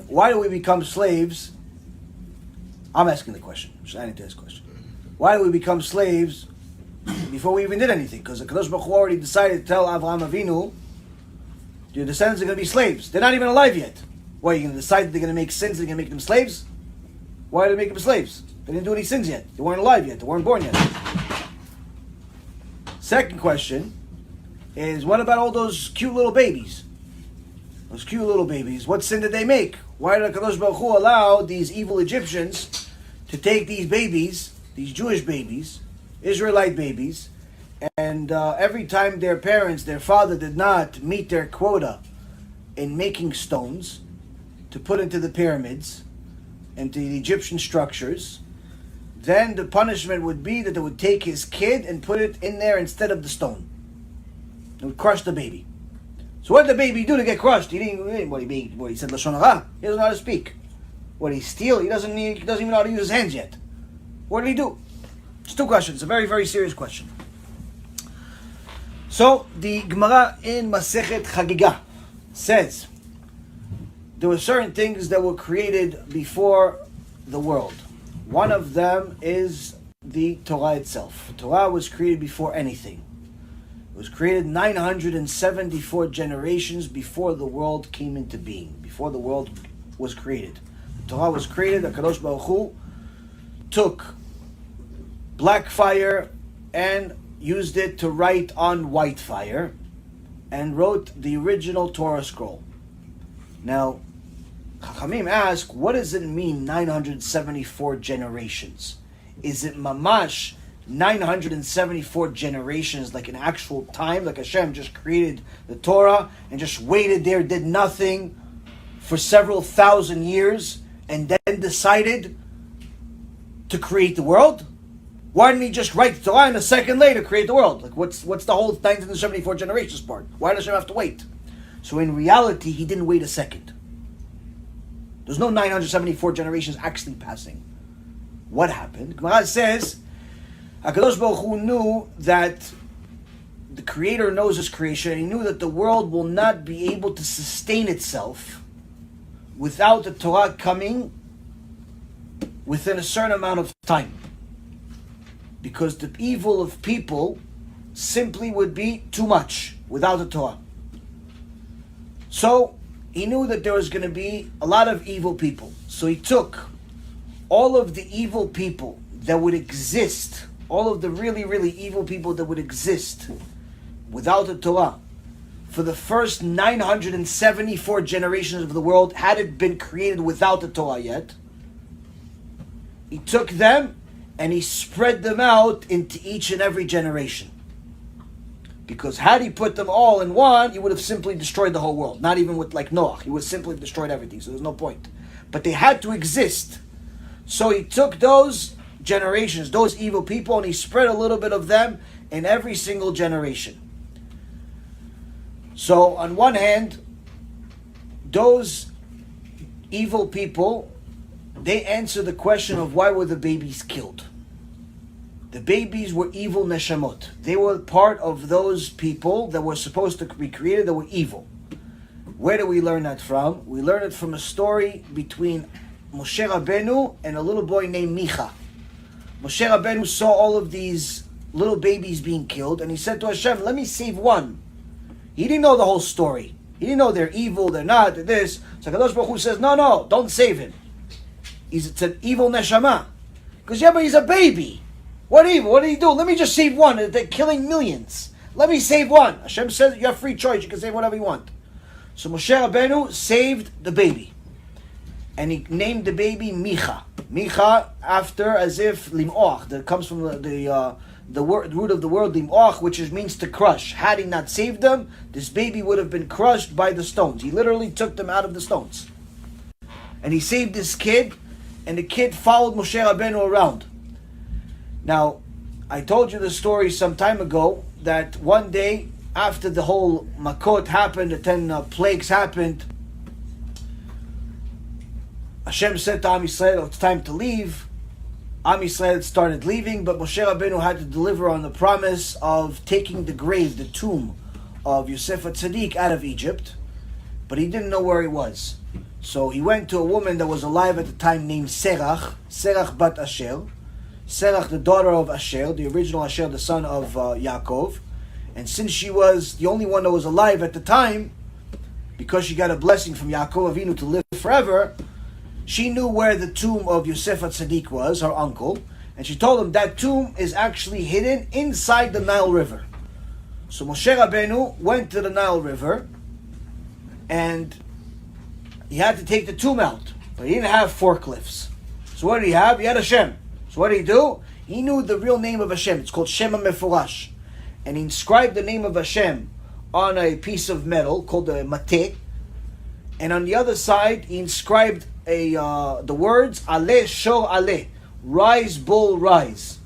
why do we become slaves? I'm asking the question. I'm just adding to this question. Why do we become slaves before we even did anything? Because the Kadosh Baruch Hu already decided to tell Avraham Avinu, your descendants are going to be slaves. They're not even alive yet. Why, are you going to decide that they're going to make sins and you're going to make them slaves? Why do they make them slaves? They didn't do any sins yet. They weren't alive yet. They weren't born yet. Second question is, what about all those cute little babies? Those cute little babies, what sin did they make? Why did HaKadosh Baruch Hu allow these evil Egyptians to take these babies, these Jewish babies, Israelite babies, and every time their parents, their father did not meet their quota in making stones to put into the pyramids, into the Egyptian structures, then the punishment would be that they would take his kid and put it in there instead of the stone. It would crush the baby. So what did the baby do to get crushed? He said Lashon Hara. He doesn't know how to speak. What, he steal? He doesn't even know how to use his hands yet. What did he do? It's two questions. A very, very serious question. So the Gemara in Masechet Chagiga says there were certain things that were created before the world. One of them is the Torah itself. Torah was created before anything. It was created 974 generations before the world came into being, before the world was created. The Torah was created, HaKadosh Baruch Hu took black fire and used it to write on white fire and wrote the original Torah scroll. Now, Chachamim ask, what does it mean 974 generations? Is it mamash 974 generations, like an actual time, like HaShem just created the Torah and just waited there, did nothing for several thousand years, and then decided to create the world? Why didn't he just write the Torah and a second later create the world? Like what's the whole 974 generations part? Why does Hashem have to wait? So in reality, he didn't wait a second. There's no 974 generations actually passing. What happened? Gemara says, HaKadosh Baruch Hu knew that the Creator knows His creation, and He knew that the world will not be able to sustain itself without the Torah coming within a certain amount of time. Because the evil of people simply would be too much without the Torah. So He knew that there was going to be a lot of evil people. So He took all of the evil people that would exist, all of the really, really evil people that would exist without the Torah, for the first 974 generations of the world, had it been created without the Torah yet, He took them and He spread them out into each and every generation. Because had He put them all in one, He would have simply destroyed the whole world. Not even with like Noah. He would have simply destroyed everything, so there's no point. But they had to exist. So He took those generations, those evil people, and He spread a little bit of them in every single generation. So on one hand, those evil people, they answer the question of why were the babies killed. The babies were evil neshamot. They were part of those people that were supposed to be created that were evil. Where do we learn that from? We learn it from a story between Moshe Rabbeinu and a little boy named Micha. Moshe Rabbeinu saw all of these little babies being killed, and he said to Hashem, let me save one. He didn't know the whole story. He didn't know they're evil, they're not, they're this. So HaKadosh Baruch Hu says, no, don't save him. It's an evil neshama. Because but he's a baby. What evil? What did he do? Let me just save one. They're killing millions. Let me save one. Hashem says you have free choice. You can save whatever you want. So Moshe Rabbeinu saved the baby. And he named the baby Micha. Micha, after, as if lim'oach. That comes from the root of the word lim'oach, which means to crush. Had he not saved them, this baby would have been crushed by the stones. He literally took them out of the stones. And he saved this kid, and the kid followed Moshe Rabbeinu around. Now, I told you the story some time ago that one day, after the whole Makot happened, the 10 plagues happened, Hashem said to Am Yisrael, it's time to leave. Am Yisrael started leaving, but Moshe Rabbeinu had to deliver on the promise of taking the grave, the tomb of Yosef HaTzadik out of Egypt, but he didn't know where he was. So he went to a woman that was alive at the time named Serach bat Asher. Serach, the daughter of Asher, the original Asher, the son of Yaakov. And since she was the only one that was alive at the time, because she got a blessing from Yaakov Avinu to live forever, she knew where the tomb of Yosef HaTzadik was, her uncle, and she told him that tomb is actually hidden inside the Nile River. So Moshe Rabbeinu went to the Nile River, and he had to take the tomb out, but he didn't have forklifts. So what did he have? He had HaShem. So what did he do? He knew the real name of HaShem. It's called Shem HaMefurash. And he inscribed the name of HaShem on a piece of metal called the mateh. And on the other side, he inscribed the words, Aleh Shor Aleh, rise, bull, rise.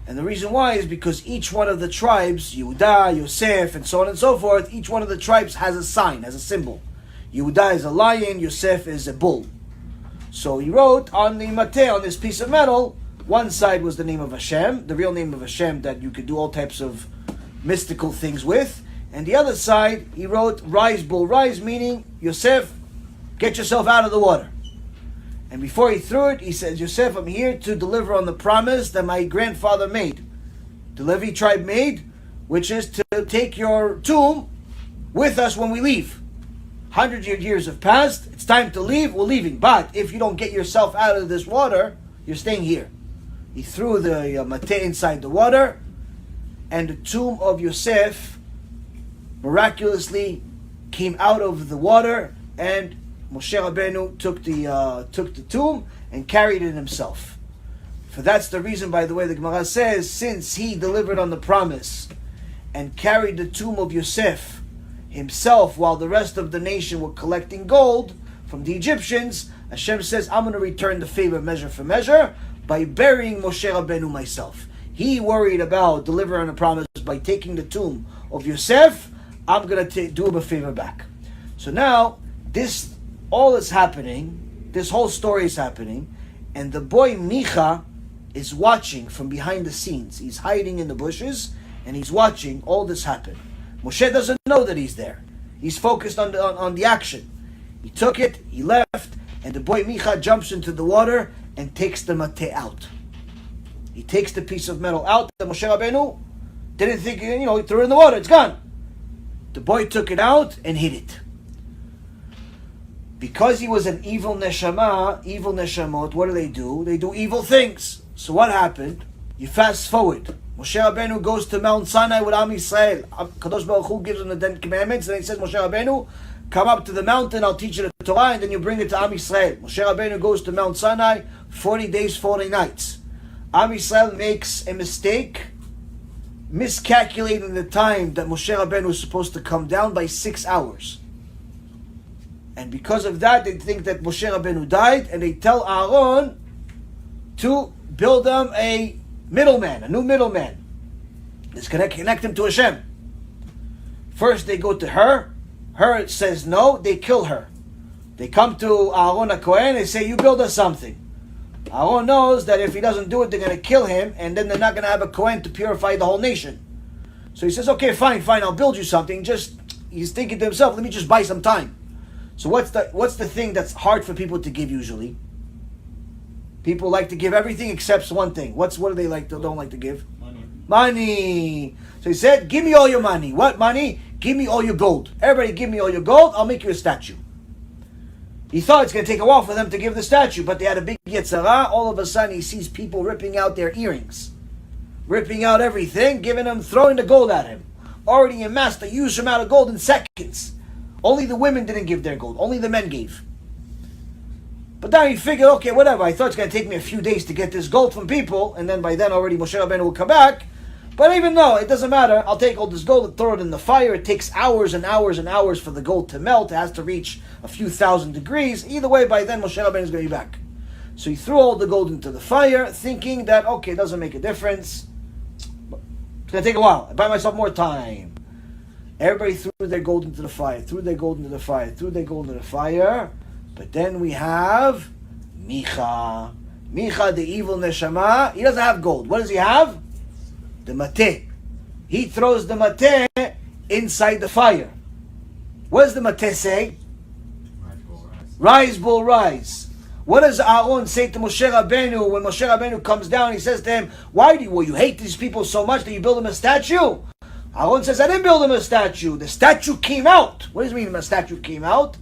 And the reason why is because each one of the tribes, Yehuda, Yosef, and so on and so forth, each one of the tribes has a sign, has a symbol. Yehuda is a lion, Yosef is a bull. So he wrote on the mateh, on this piece of metal, one side was the name of HaShem, the real name of HaShem that you could do all types of mystical things with. And the other side, he wrote, rise, bull, rise, meaning, Yosef, get yourself out of the water. And before he threw it, he said, Yosef, I'm here to deliver on the promise that my grandfather made, the Levi tribe made, which is to take your tomb with us when we leave. Hundreds of years have passed, it's time to leave, we're leaving. But if you don't get yourself out of this water, you're staying here. He threw the mateh inside the water, and the tomb of Yosef miraculously came out of the water, and Moshe Rabbeinu took the tomb and carried it himself. For that's the reason, by the way, the Gemara says, since he delivered on the promise and carried the tomb of Yosef himself while the rest of the nation were collecting gold from the Egyptians, Hashem says, I'm going to return the favor measure for measure by burying Moshe Rabbeinu myself. He worried about delivering on the promise by taking the tomb of Yosef. I'm going to do him a favor back. So now, this all is happening, this whole story is happening, and the boy Micha is watching from behind the scenes. He's hiding in the bushes, and he's watching all this happen. Moshe doesn't know that he's there. He's focused on the action. He took it, he left, and the boy Micha jumps into the water and takes the mateh out. He takes the piece of metal out that Moshe Rabbeinu didn't think, he threw it in the water, it's gone. The boy took it out and hid it. Because he was an evil neshama, evil neshamot, what do? They do evil things. So what happened? You fast forward. Moshe Rabbeinu goes to Mount Sinai with Am Yisrael. Kadosh Baruch Hu gives him the 10 commandments, and he says, Moshe Rabbeinu, come up to the mountain, I'll teach you the Torah, and then you bring it to Am Yisrael. Moshe Rabbeinu goes to Mount Sinai, 40 days, 40 nights. Am Yisrael makes a mistake, miscalculating the time that Moshe Rabbeinu was supposed to come down by 6 hours. And because of that, they think that Moshe Rabbeinu died, and they tell Aaron to build them a middleman, a new middleman. Let's connect him to Hashem. First they go to her. Her says no, they kill her. They come to Aaron HaKohen, they say, you build us something. Aaron knows that if he doesn't do it, they're going to kill him, and then they're not going to have a Kohen to purify the whole nation. So he says, okay, fine, I'll build you something. He's thinking to himself, let me just buy some time. So what's the thing that's hard for people to give usually? People like to give everything except one thing. What do they don't like to give? Money. So he said, give me all your money. What money? Give me all your gold. Everybody give me all your gold, I'll make you a statue. He thought it's going to take a while for them to give the statue, but they had a big Yetzirah. All of a sudden he sees people ripping out their earrings, ripping out everything, throwing the gold at him. Already amassed a huge amount of gold in seconds. Only the women didn't give their gold. Only the men gave. But then he figured, okay, whatever. I thought it's going to take me a few days to get this gold from people, and then by then already Moshe Rabbeinu will come back. But even though it doesn't matter, I'll take all this gold and throw it in the fire. It takes hours and hours and hours for the gold to melt. It has to reach a few thousand degrees. Either way, by then Moshe Rabbeinu is going to be back. So he threw all the gold into the fire, thinking that, okay, it doesn't make a difference. It's going to take a while. I buy myself more time. Everybody threw their gold into the fire, But then we have Micha. Micha, the evil neshama, he doesn't have gold. What does he have? The mateh. He throws the mateh inside the fire. What does the mateh say? Rise, bull, rise. What does Aaron say to Moshe Rabbeinu when Moshe Rabbeinu comes down? He says to him, why do you hate these people so much that you build them a statue? Aaron says, I didn't build them a statue. The statue came out. What does it mean a statue came out?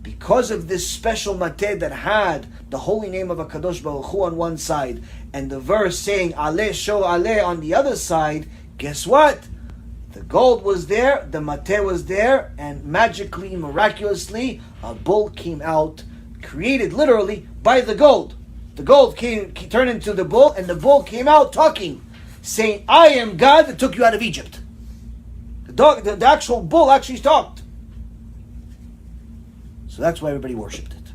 Because of this special mateh that had the holy name of HaKadosh Baruch Hu on one side and the verse saying Aleh Shor Aleh on the other side, guess what? The gold was there, the mateh was there, and magically, miraculously, a bull came out, created literally by the gold. The gold turned into the bull, and the bull came out talking, saying, I am God that took you out of Egypt. The actual bull actually talked. So that's why everybody worshipped it.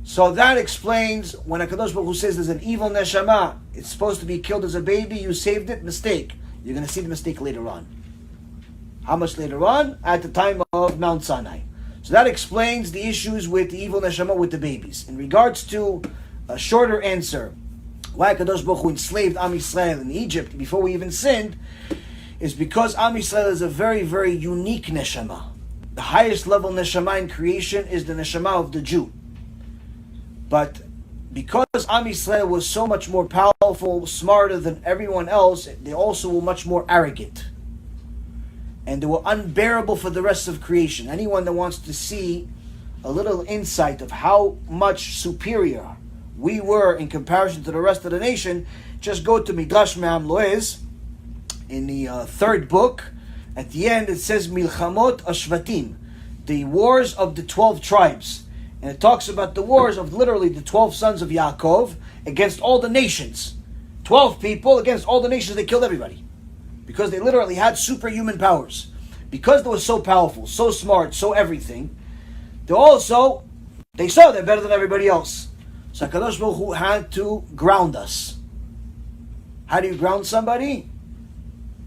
So that explains when HaKadosh Baruch Hu says there's an evil neshama, it's supposed to be killed as a baby, you saved it, mistake. You're going to see the mistake later on. How much later on? At the time of Mount Sinai. So that explains the issues with the evil neshama with the babies. In regards to a shorter answer, why HaKadosh Baruch Hu enslaved Am Yisrael in Egypt before we even sinned, is because Am Yisrael is a very, very unique neshama. The highest level neshama in creation is the neshama of the Jew. But because Am Yisrael was so much more powerful, smarter than everyone else, they also were much more arrogant. And they were unbearable for the rest of creation. Anyone that wants to see a little insight of how much superior we were in comparison to the rest of the nation, just go to Midrash Me'am Loez in the third book. At the end it says Milchamot Ashvatim, the wars of the 12 tribes. And it talks about the wars of literally the 12 sons of Yaakov against all the nations. 12 people against all the nations, they killed everybody. Because they literally had superhuman powers. Because they were so powerful, so smart, so everything, they saw they're better than everybody else. So HaKadosh Baruch Hu had to ground us. How do you ground somebody?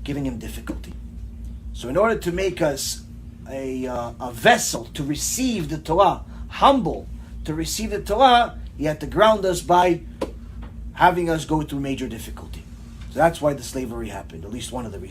Giving him difficulty. So in order to make us a vessel to receive the Torah, humble to receive the Torah, he had to ground us by having us go through major difficulty. So that's why the slavery happened, at least one of the reasons.